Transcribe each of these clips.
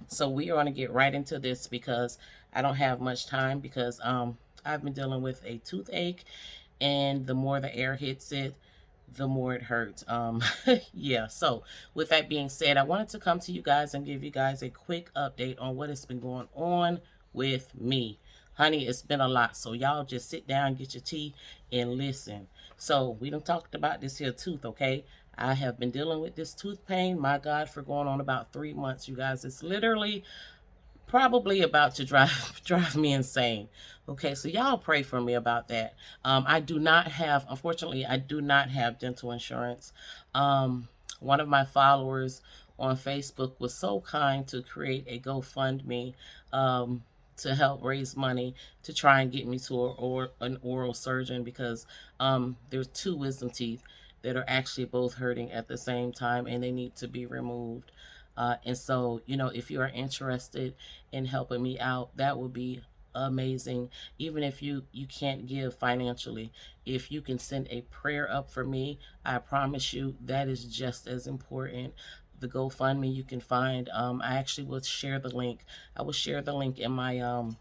So we are going to get right into this because I don't have much time because I've been dealing with a toothache, and the more the air hits it, the more it hurts. Yeah. So with that being said, I wanted to come to you guys and give you guys a quick update on what has been going on with me. Honey, it's been a lot. So y'all just sit down, get your tea, and listen. So we done talked about this here tooth, okay? I have been dealing with this tooth pain, my God, for going on about 3 months, you guys. It's literally probably about to drive me insane. Okay, so y'all pray for me about that. I do not have, unfortunately, I do not have dental insurance. One of my followers on Facebook was so kind to create a GoFundMe to help raise money to try and get me to an oral surgeon because there's two wisdom teeth that are actually both hurting at the same time and they need to be removed. And so, if you are interested in helping me out, that would be amazing. Even if you can't give financially, if you can send a prayer up for me, I promise you that is just as important. The GoFundMe you can find. I actually will share the link. I will share the link in my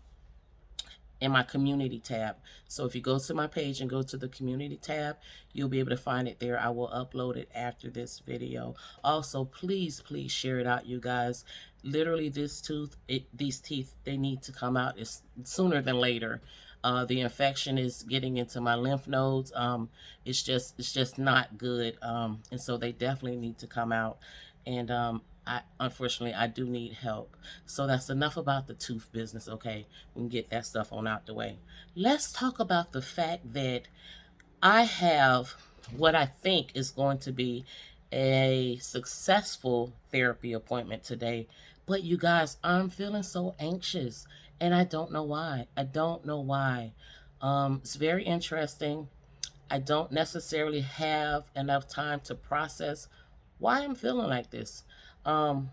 community tab. So if you go to my page and go to the community tab, you'll be able to find it there. I will upload it after this video. Also, please, please share it out, you guys. Literally, these teeth, they need to come out sooner than later. The infection is getting into my lymph nodes. It's just not good. And so they definitely need to come out. And unfortunately, I do need help. So that's enough about the tooth business. Okay, we can get that stuff on out the way. Let's talk about the fact that I have what I think is going to be a successful therapy appointment today. But you guys, I'm feeling so anxious and I don't know why. I don't know why. It's very interesting. I don't necessarily have enough time to process why I'm feeling like this. Um,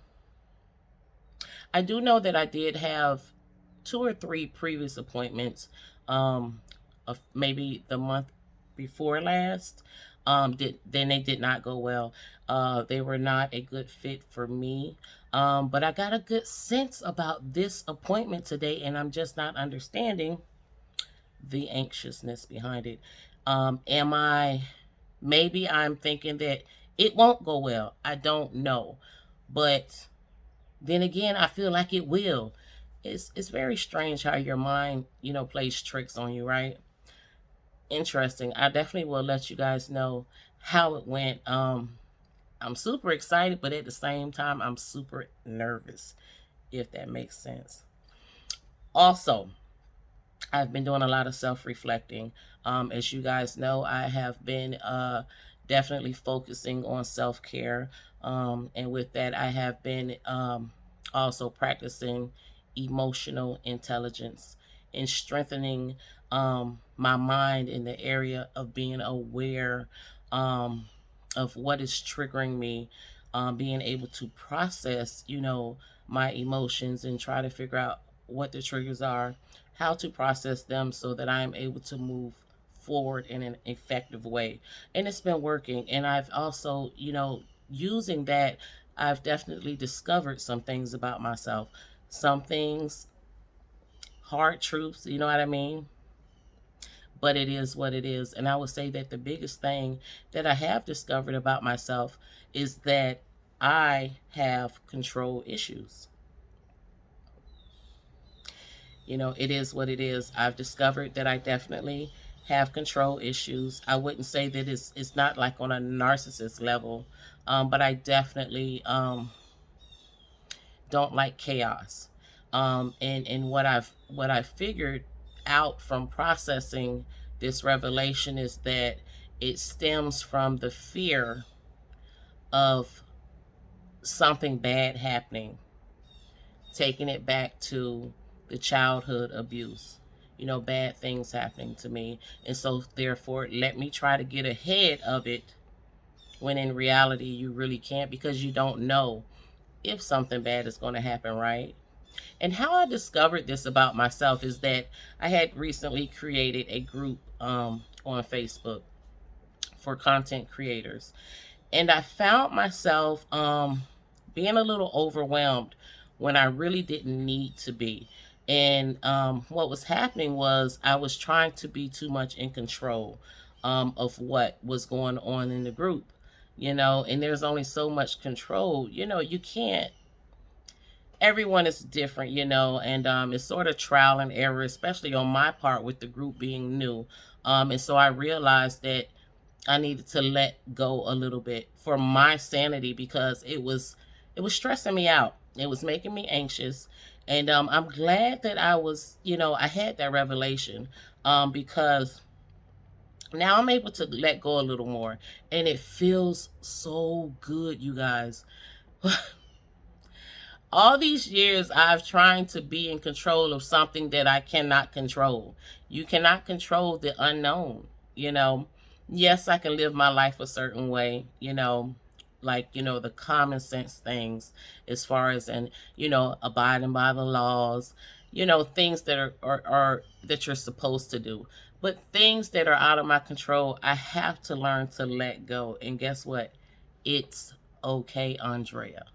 I do know that I did have two or three previous appointments, of maybe the month before last. Then they did not go well. They were not a good fit for me. But I got a good sense about this appointment today, and I'm just not understanding the anxiousness behind it. Am I? Maybe I'm thinking that it won't go well. I don't know, but then again, I feel like it will. It's very strange how your mind, plays tricks on you, right? Interesting. I definitely will let you guys know how it went. I'm super excited, but at the same time, I'm super nervous, if that makes sense. Also, I've been doing a lot of self-reflecting. As you guys know, I have been definitely focusing on self-care. And with that, I have been also practicing emotional intelligence and strengthening my mind in the area of being aware um, of what is triggering me, being able to process, my emotions and try to figure out what the triggers are, how to process them so that I am able to move forward in an effective way. And it's been working. And I've also, using that, I've definitely discovered some things about myself. Some things, hard truths, you know what I mean? But it is what it is. And I would say that the biggest thing that I have discovered about myself is that I have control issues. It is what it is. I've discovered that I definitely have control issues. I wouldn't say that it's not like on a narcissist level, but I definitely don't like chaos. And what I've figured out from processing this revelation is that it stems from the fear of something bad happening, taking it back to the childhood abuse, bad things happening to me. And so, therefore, let me try to get ahead of it when in reality, you really can't because you don't know if something bad is going to happen, right? And how I discovered this about myself is that I had recently created a group on Facebook for content creators. And I found myself being a little overwhelmed when I really didn't need to be. And what was happening was I was trying to be too much in control of what was going on in the group, and there's only so much control. You can't, everyone is different, and it's sort of trial and error, especially on my part with the group being new. And so I realized that I needed to let go a little bit for my sanity, because it was stressing me out. It was making me anxious. And I'm glad that I had that revelation, because now I'm able to let go a little more, and it feels so good, you guys. All these years I've tried to be in control of something that I cannot control. You cannot control the unknown, you know. Yes, I can live my life a certain way, like, the common sense things, as far as, and, abiding by the laws, things that are that you're supposed to do. But things that are out of my control, I have to learn to let go. And guess what? It's okay, Andrea.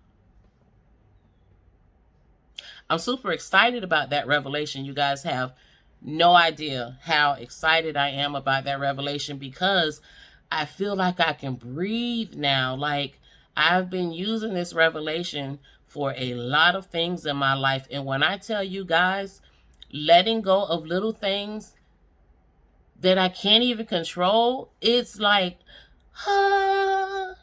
I'm super excited about that revelation. You guys have no idea how excited I am about that revelation, because I feel like I can breathe now. Like, I've been using this revelation for a lot of things in my life. And when I tell you guys, letting go of little things that I can't even control, it's like, ah.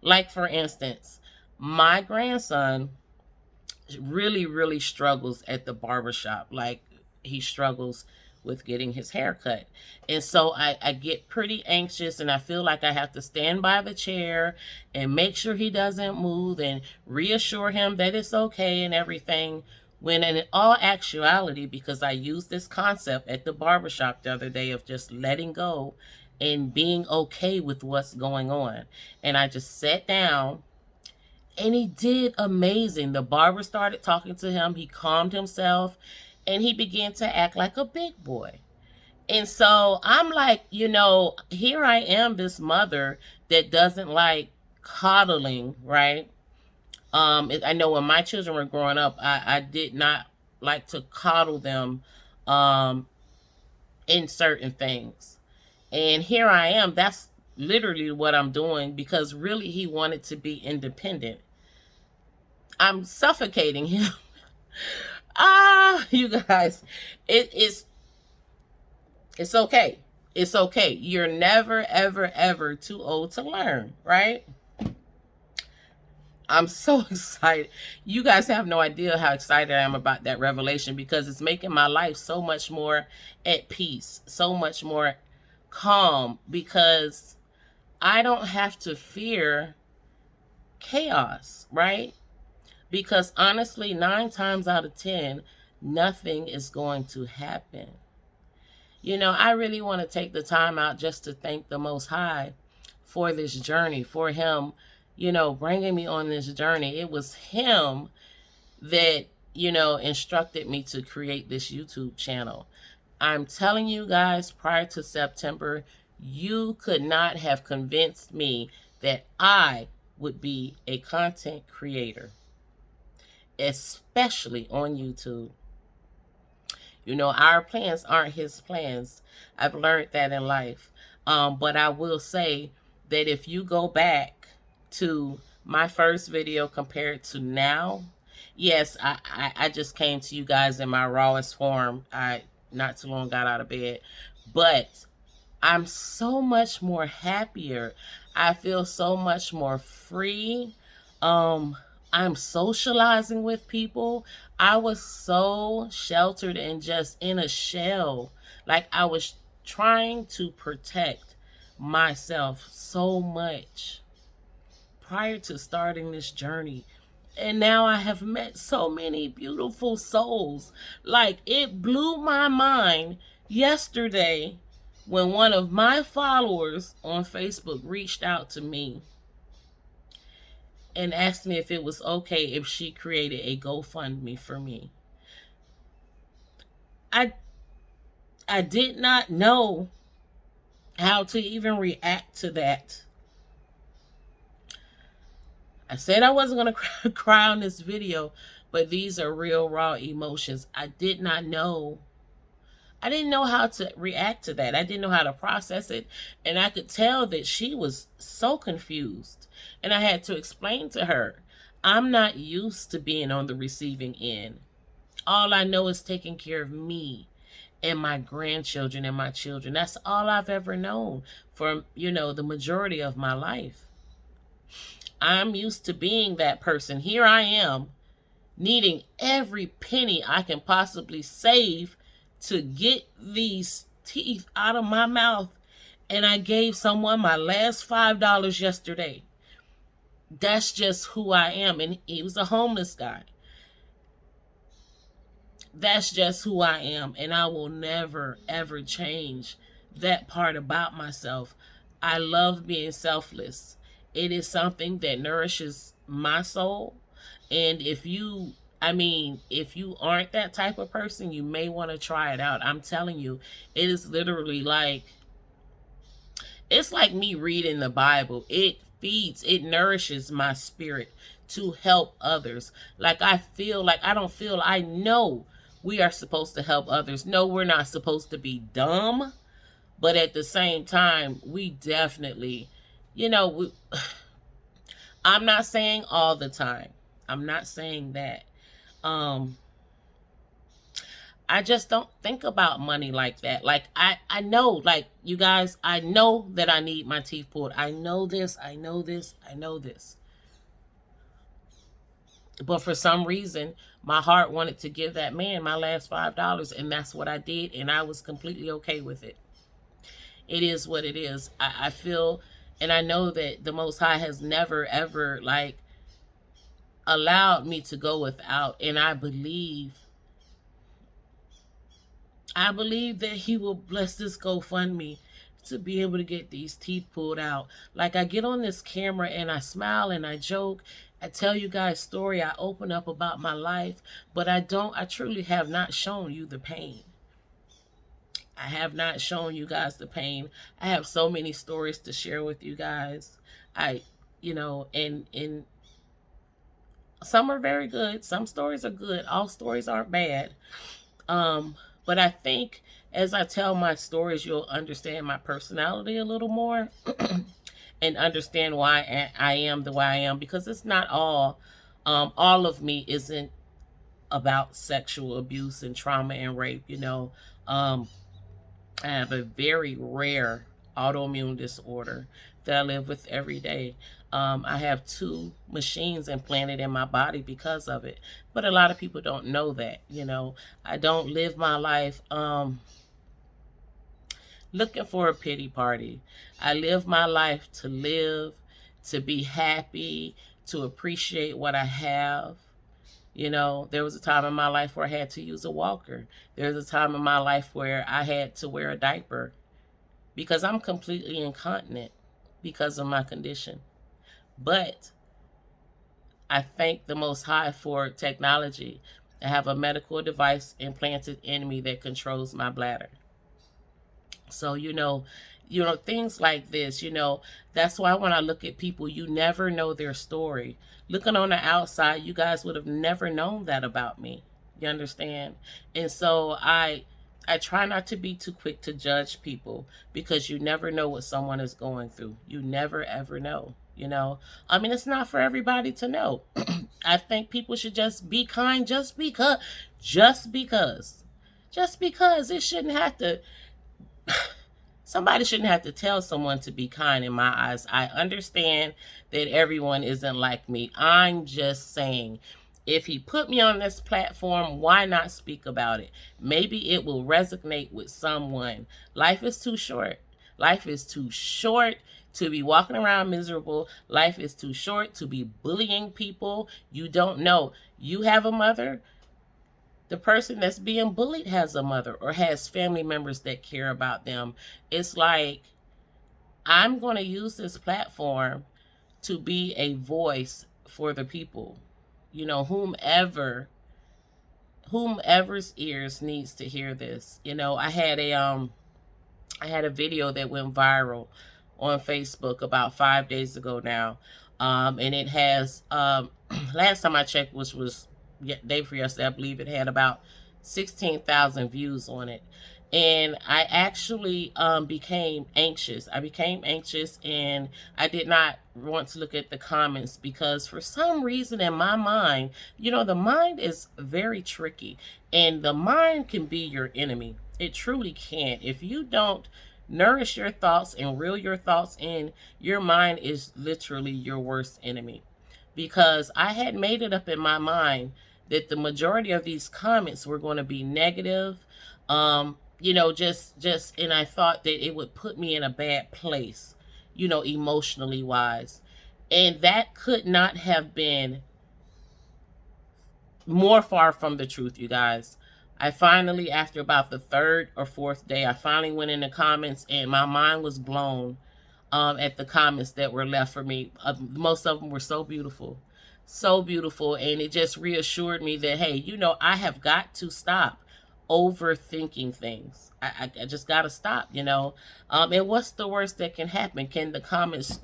Like, for instance, my grandson really, really struggles at the barbershop. Like, he struggles with getting his hair cut. And so I get pretty anxious, and I feel like I have to stand by the chair and make sure he doesn't move and reassure him that it's okay and everything. When in all actuality, because I used this concept at the barbershop the other day of just letting go and being okay with what's going on. And I just sat down, and he did amazing. The barber started talking to him. He calmed himself, and he began to act like a big boy. And so I'm like, here I am, this mother that doesn't like coddling, right? I know when my children were growing up, I did not like to coddle them um, in certain things. And here I am. That's literally what I'm doing, because really he wanted to be independent. I'm suffocating him. You guys, it's okay. It's okay. You're never, ever, ever too old to learn, right? I'm so excited. You guys have no idea how excited I am about that revelation, because it's making my life so much more at peace, so much more calm, because I don't have to fear chaos, right? Because honestly, 9 times out of 10, nothing is going to happen. I really want to take the time out just to thank the Most High for this journey, for Him, bringing me on this journey. It was Him that, instructed me to create this YouTube channel. I'm telling you guys, prior to September, you could not have convinced me that I would be a content creator, especially on YouTube. Our plans aren't His plans. I've learned that in life. But I will say that if you go back to my first video compared to now, yes, I just came to you guys in my rawest form. I not too long got out of bed, but I'm so much more happier. I feel so much more free. Um, I'm socializing with people. I was so sheltered and just in a shell. Like, I was trying to protect myself so much prior to starting this journey. And now I have met so many beautiful souls. Like, it blew my mind yesterday when one of my followers on Facebook reached out to me and asked me if it was okay if she created a GoFundMe for me. I did not know how to even react to that. I said I wasn't going to cry on this video, But these are real raw emotions. I didn't know how to react to that. I didn't know how to process it. And I could tell that she was so confused. And I had to explain to her, I'm not used to being on the receiving end. All I know is taking care of me and my grandchildren and my children. That's all I've ever known for, the majority of my life. I'm used to being that person. Here I am, needing every penny I can possibly save to get these teeth out of my mouth. And I gave someone my last $5 yesterday. That's just who I am. And he was a homeless guy. That's just who I am. And I will never, ever change that part about myself. I love being selfless. It is something that nourishes my soul. And if you aren't that type of person, you may want to try it out. I'm telling you, it is literally it's like me reading the Bible. It nourishes my spirit to help others. I know we are supposed to help others. No, we're not supposed to be dumb. But at the same time, we definitely, I'm not saying all the time. I'm not saying that. I just don't think about money like that. Like I know, like you guys, I know that I need my teeth pulled. I know this, I know this, I know this. But for some reason, my heart wanted to give that man my last $5, and that's what I did, and I was completely okay with it. It is what it is. I feel, and I know that the Most High has never, ever, allowed me to go without, and I believe that he will bless this GoFundMe to be able to get these teeth pulled out. Like, I get on this camera and I smile and I joke. I tell you guys story. I open up about my life, but I truly have not shown you the pain. I have not shown you guys the pain. I have so many stories to share with you guys. And some are very good. Some stories are good. All stories aren't bad. But I think as I tell my stories, you'll understand my personality a little more and understand why I am the way I am, because it's not all of me isn't about sexual abuse and trauma and rape. I have a very rare autoimmune disorder that I live with every day. I have 2 machines implanted in my body because of it. But a lot of people don't know that, I don't live my life looking for a pity party. I live my life to live, to be happy, to appreciate what I have. There was a time in my life where I had to use a walker. There was a time in my life where I had to wear a diaper because I'm completely incontinent because of my condition. But I thank the Most High for technology. I have a medical device implanted in me that controls my bladder. So, things like this, that's why when I look at people, you never know their story. Looking on the outside, you guys would have never known that about me. You understand? And so I try not to be too quick to judge people, because you never know what someone is going through. You never, ever know. It's not for everybody to know. I think people should just be kind just because it shouldn't have to. Somebody shouldn't have to tell someone to be kind in my eyes. I understand that everyone isn't like me. I'm just saying, if he put me on this platform, why not speak about it? Maybe it will resonate with someone. Life is too short. Life is too short to be walking around miserable. Life is too short to be bullying people. You don't know. You have a mother. The person that's being bullied has a mother or has family members that care about them. It's like, I'm going to use this platform to be a voice for the people. Whomever's ears needs to hear this. I had a video that went viral on Facebook about 5 days ago now. And it has, last time I checked, which was day before yesterday, I believe it had about 16,000 views on it. And I actually became anxious. I became anxious, and I did not want to look at the comments because for some reason in my mind, the mind is very tricky, and the mind can be your enemy. It truly can. If you don't nourish your thoughts and reel your thoughts in, your mind is literally your worst enemy. Because I had made it up in my mind that the majority of these comments were going to be negative. And I thought that it would put me in a bad place, emotionally wise. And that could not have been more far from the truth, you guys. I finally, after about the third or fourth day, I finally went in the comments, and my mind was blown at the comments that were left for me. Most of them were so beautiful, so beautiful. And it just reassured me that, hey, I have got to stop overthinking things. I just got to stop, and what's the worst that can happen? Can the comments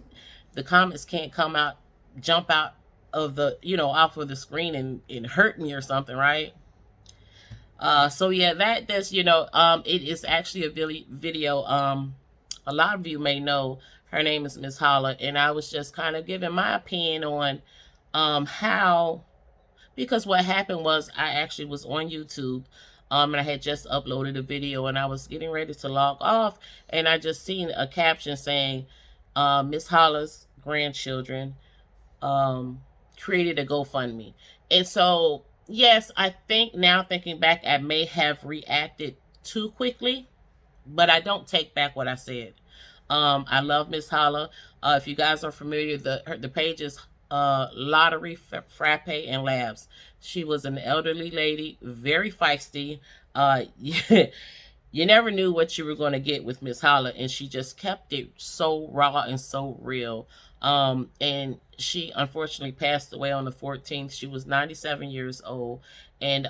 can't come out, jump out of the, off of the screen and hurt me or something, right? So yeah, that's it is actually a video. A lot of you may know her name is Miss Holla, and I was just kind of giving my opinion on how, because what happened was I actually was on YouTube, and I had just uploaded a video, and I was getting ready to log off, and I just seen a caption saying Miss Holla's grandchildren created a GoFundMe. And so, yes, I think now thinking back, I may have reacted too quickly, but I don't take back what I said. I love Miss Holla. If you guys are familiar, the page is Lottery, Frappe, and Labs. She was an elderly lady, very feisty. You never knew what you were going to get with Miss Holla, and she just kept it so raw and so real. And she unfortunately passed away on the 14th. She was 97 years old, and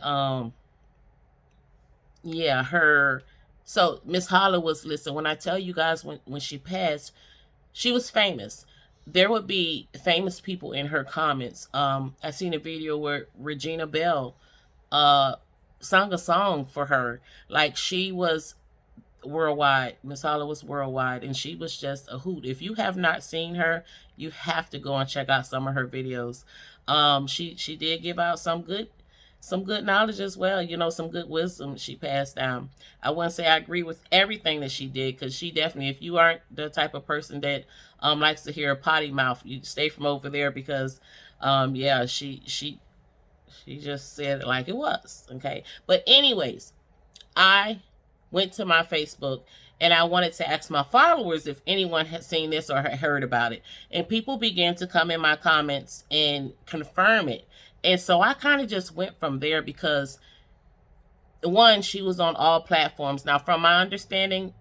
yeah, so Miss Holla was, listen, when I tell you guys, when she passed, she was famous. There would be famous people in her comments. I seen a video where Regina Bell sung a song for her. Like, she was worldwide. Miss Holla was worldwide, and she was just a hoot. If you have not seen her, you have to go and check out some of her videos. She did give out some good knowledge as well, some good wisdom she passed down. I wouldn't say I agree with everything that she did, because she definitely, if you aren't the type of person that likes to hear a potty mouth, you stay from over there, because yeah, she just said it like it was. Okay, but anyways, I went to my Facebook, and I wanted to ask my followers if anyone had seen this or had heard about it. And people began to come in my comments and confirm it. And so I kind of just went from there, because one, she was on all platforms. Now, from my understanding,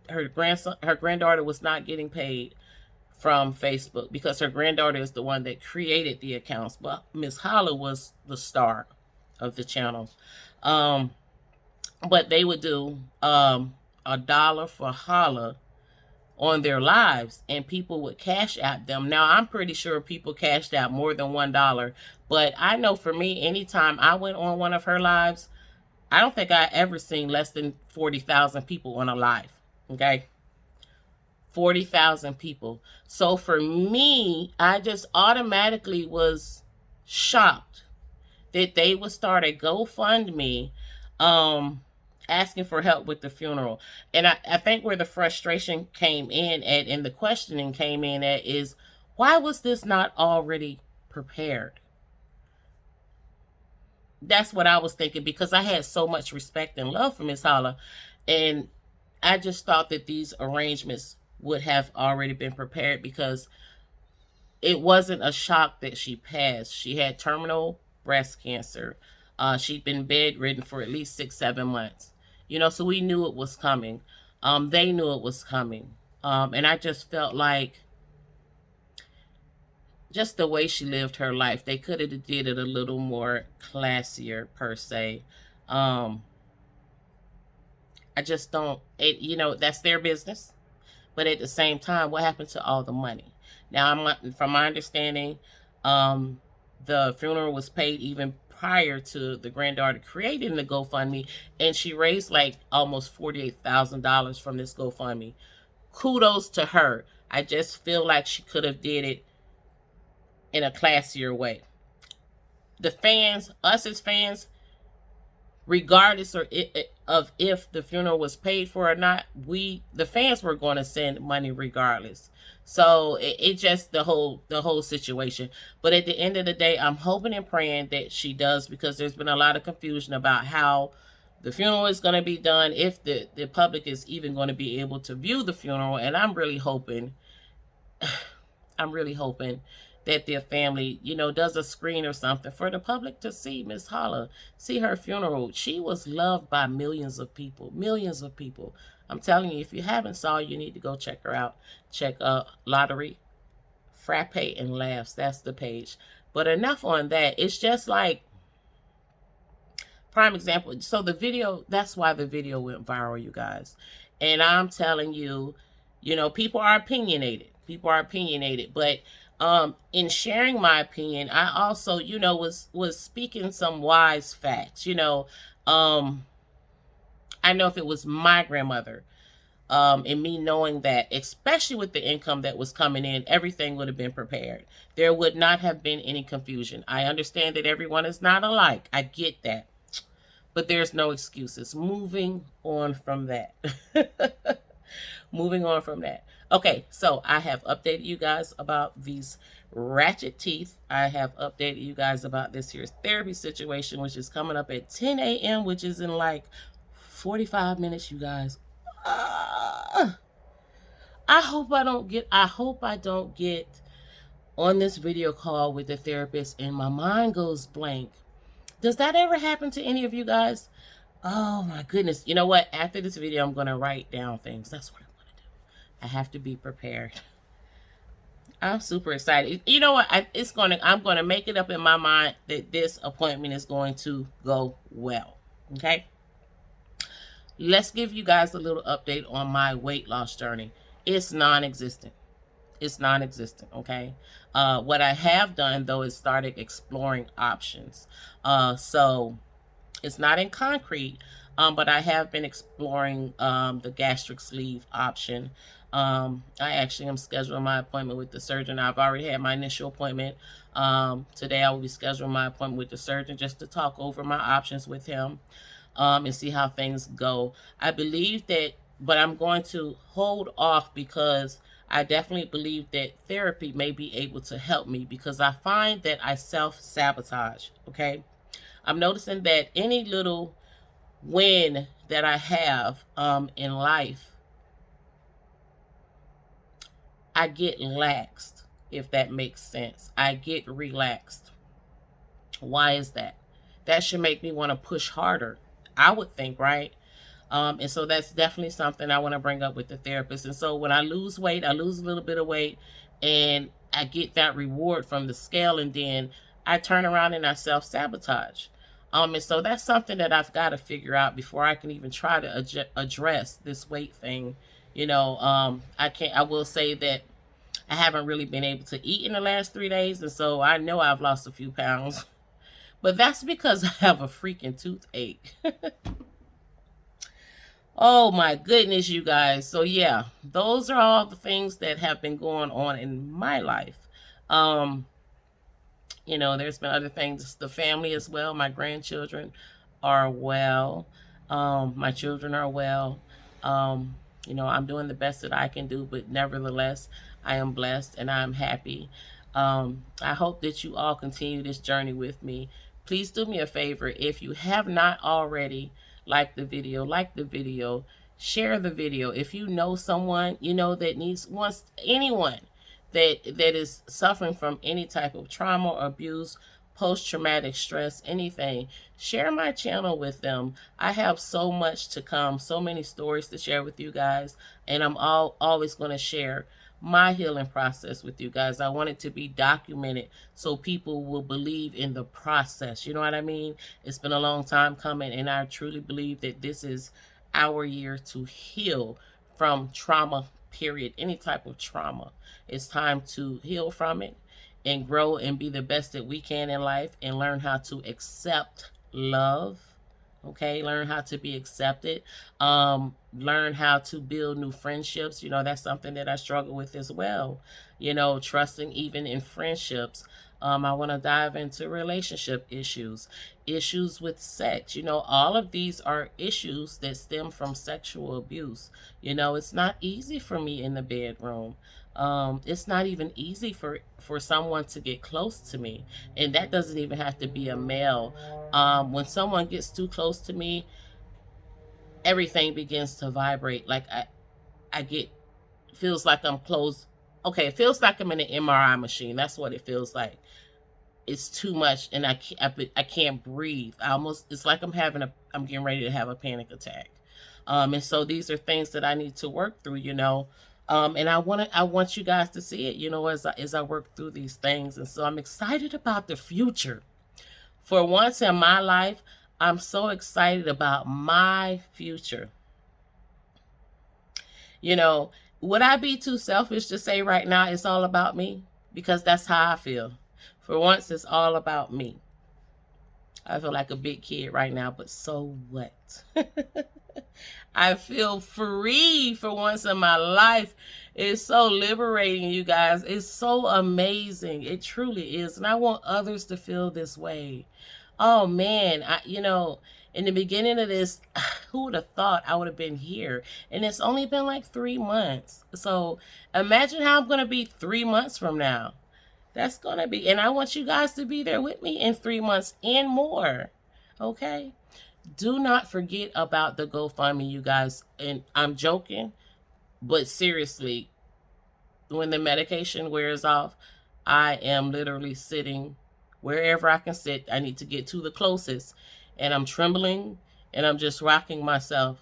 her granddaughter was not getting paid from Facebook, because her granddaughter is the one that created the accounts. But Miss Holla was the star of the channel. But they would do $1 for Holla on their lives, and people would cash out them. Now, I'm pretty sure people cashed out more than $1, but I know for me, anytime I went on one of her lives, I don't think I ever seen less than 40,000 people on a live. Okay, 40,000 people. So for me, I just automatically was shocked that they would start a GoFundMe asking for help with the funeral. And I think where the frustration came in at, and the questioning came in at, is, why was this not already prepared? That's what I was thinking, because I had so much respect and love for Miss Holla, and I just thought that these arrangements would have already been prepared, because it wasn't a shock that she passed. She had terminal breast cancer. She'd been bedridden for at least 6-7 months. So we knew it was coming. They knew it was coming. And I just felt like, just the way she lived her life, they could have did it a little more classier, per se. I just don't, that's their business. But at the same time, what happened to all the money? Now, from my understanding, the funeral was paid even prior to the granddaughter creating the GoFundMe, and she raised like almost $48,000 from this GoFundMe. Kudos to her. I just feel like she could have did it in a classier way. The fans, us as fans, regardless of if the funeral was paid for or not, the fans were going to send money regardless. So it just the whole situation. But at the end of the day, I'm hoping and praying that she does, because there's been a lot of confusion about how the funeral is going to be done, if the public is even going to be able to view the funeral. And I'm really hoping that their family, does a screen or something for the public to see Miss Holla, see her funeral. She was loved by millions of people, millions of people. I'm telling you, if you haven't saw, you need to go check her out. Check Lottery, Frappe, and Laughs. That's the page. But enough on that. It's just like, prime example. So the video, that's why the video went viral, you guys. And I'm telling you, people are opinionated. People are opinionated. But in sharing my opinion, I also, was speaking some wise facts. I know if it was my grandmother, and me knowing that, especially with the income that was coming in, everything would have been prepared. There would not have been any confusion. I understand that everyone is not alike. I get that. But there's no excuses. Moving on from that. Moving on from that. Okay, so I have updated you guys about these ratchet teeth. I have updated you guys about this here's therapy situation, which is coming up at 10 a.m., which is in like 45 minutes, you guys. I hope I don't get on this video call with the therapist and my mind goes blank. Does that ever happen to any of you guys? Oh my goodness. You know what? After this video, I'm going to write down things. That's what I'm going to do. I have to be prepared. I'm super excited. You know what? I'm going to make it up in my mind that this appointment is going to go well. Okay? Let's give you guys a little update on my weight loss journey. It's non-existent. It's non-existent, okay? What I have done, though, is started exploring options. So it's not in concrete, but I have been exploring the gastric sleeve option. I actually am scheduling my appointment with the surgeon. I've already had my initial appointment. Today I will be scheduling my appointment with the surgeon just to talk over my options with him, and see how things go. I believe that, but I'm going to hold off because I definitely believe that therapy may be able to help me, because I find that I self-sabotage, okay? I'm noticing that any little win that I have in life, I get laxed, if that makes sense. I get relaxed. Why is that? That should make me want to push harder, I would think, right? And so that's definitely something I want to bring up with the therapist. And so when I lose weight, I lose a little bit of weight and I get that reward from the scale, and then I turn around and I self-sabotage. And so that's something that I've got to figure out before I can even try to address this weight thing. I will say that I haven't really been able to eat in the last 3 days. And so I know I've lost a few pounds, but that's because I have a freaking toothache. Oh my goodness, you guys. So yeah, those are all the things that have been going on in my life. There's been other things, the family as well. My grandchildren are well. My children are well. I'm doing the best that I can do, but nevertheless, I am blessed and I'm happy. I hope that you all continue this journey with me. Please do me a favor. If you have not already, like the video, share the video. If you know someone, that wants anyone that is suffering from any type of trauma or abuse, post-traumatic stress, anything, share my channel with them. I have so much to come, so many stories to share with you guys, and I'm always going to share my healing process with you guys. I want it to be documented so people will believe in the process. You know what I mean? It's been a long time coming, and I truly believe that this is our year to heal from trauma, period. Any type of trauma. It's time to heal from it and grow and be the best that we can in life and learn how to accept love. Okay, learn how to be accepted. Learn how to build new friendships. You know, that's something that I struggle with as well. You know, trusting even in friendships. I want to dive into relationship issues, issues with sex. You know, all of these are issues that stem from sexual abuse. You know, it's not easy for me in the bedroom. It's not even easy for someone to get close to me, and that doesn't even have to be a male. When someone gets too close to me, everything begins to vibrate. Like I get, feels like I'm close. Okay, it feels like I'm in an MRI machine. That's what it feels like. It's too much, and I can't breathe. It's like I'm getting ready to have a panic attack. And so these are things that I need to work through, you know. And I want you guys to see it, you know, as I work through these things. And so I'm excited about the future. For once in my life, I'm so excited about my future. You know, would I be too selfish to say right now it's all about me? Because that's how I feel. For once, it's all about me. I feel like a big kid right now, but so what? I feel free for once in my life. It's so liberating, you guys. It's so amazing. It truly is. And I want others to feel this way. Oh man, you know, in the beginning of this, who would have thought I would have been here? And it's only been like 3 months. So imagine how I'm going to be 3 months from now. That's going to be, and I want you guys to be there with me in 3 months and more. Okay? Do not forget about the GoFundMe, you guys. And I'm joking, but seriously, when the medication wears off, I am literally sitting wherever I can sit. I need to get to the closest, and I'm trembling, and I'm just rocking myself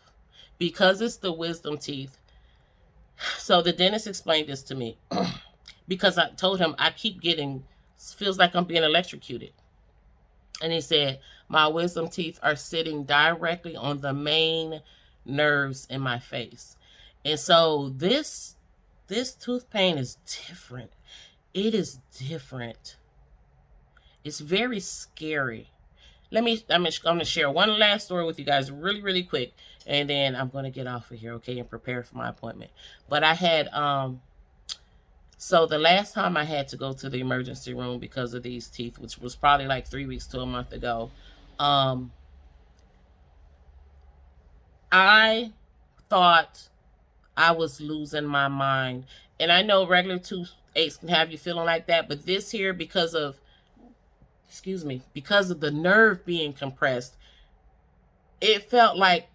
because it's the wisdom teeth. So the dentist explained this to me because I told him I keep getting, feels like I'm being electrocuted. And he said, my wisdom teeth are sitting directly on the main nerves in my face. And so this tooth pain is different. It is different. It's very scary. I'm going to share one last story with you guys really, really quick. And then I'm going to get off of here, okay, and prepare for my appointment. But I had, so the last time I had to go to the emergency room because of these teeth, which was probably like 3 weeks to a month ago, I thought I was losing my mind. And I know regular toothaches can have you feeling like that, but this here, because of the nerve being compressed, it felt like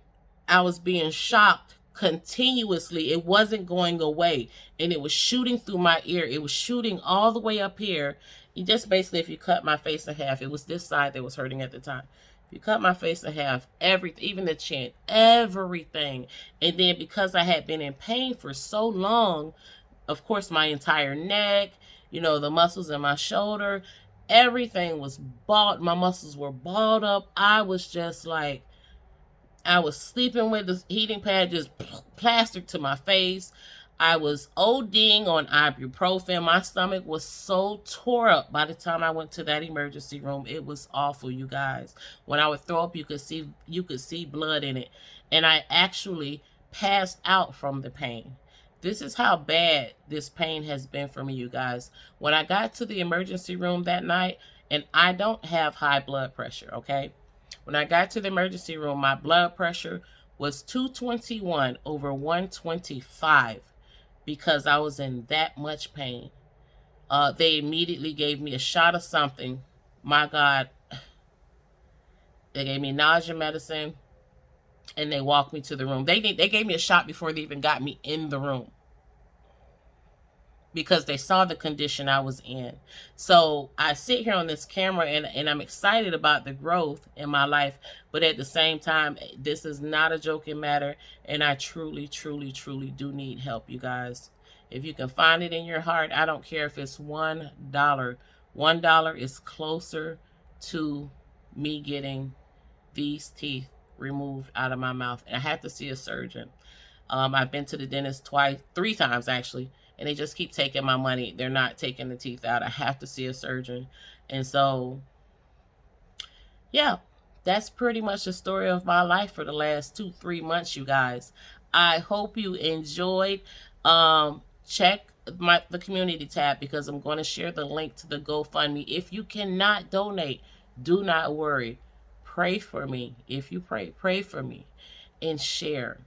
I was being shocked continuously. It wasn't going away, and it was shooting through my ear. It was shooting all the way up here. You just basically, if you cut my face in half, it was this side that was hurting at the time. If you cut my face in half, everything, even the chin, everything. And then because I had been in pain for so long, of course, my entire neck, you know, the muscles in my shoulder, everything was balled. My muscles were balled up. I was just like, I was sleeping with the heating pad just plastered to my face. I was ODing on ibuprofen. My stomach was so tore up by the time I went to that emergency room. It was awful, you guys. When I would throw up, you could see blood in it. And I actually passed out from the pain. This is how bad this pain has been for me, you guys. When I got to the emergency room that night, and I don't have high blood pressure, okay? When I got to the emergency room, my blood pressure was 221 over 125 because I was in that much pain. They immediately gave me a shot of something. My God. They gave me nausea medicine, and they walked me to the room. They gave me a shot before they even got me in the room, because they saw the condition I was in. So I sit here on this camera, and I'm excited about the growth in my life, but at the same time, this is not a joking matter, and I truly, truly, truly do need help, you guys. If you can find it in your heart, I don't care if it's $1. $1 is closer to me getting these teeth removed out of my mouth. And I have to see a surgeon. I've been to the dentist 3 times actually, and they just keep taking my money. They're not taking the teeth out. I have to see a surgeon. And so, yeah, that's pretty much the story of my life for the last 2-3 months, you guys. I hope you enjoyed. Check the community tab, because I'm going to share the link to the GoFundMe. If you cannot donate, do not worry. Pray for me. If you pray for me and share.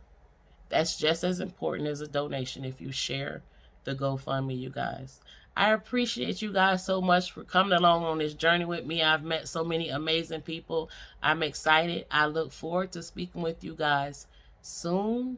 That's just as important as a donation if you share the GoFundMe, you guys. I appreciate you guys so much for coming along on this journey with me. I've met so many amazing people. I'm excited. I look forward to speaking with you guys soon.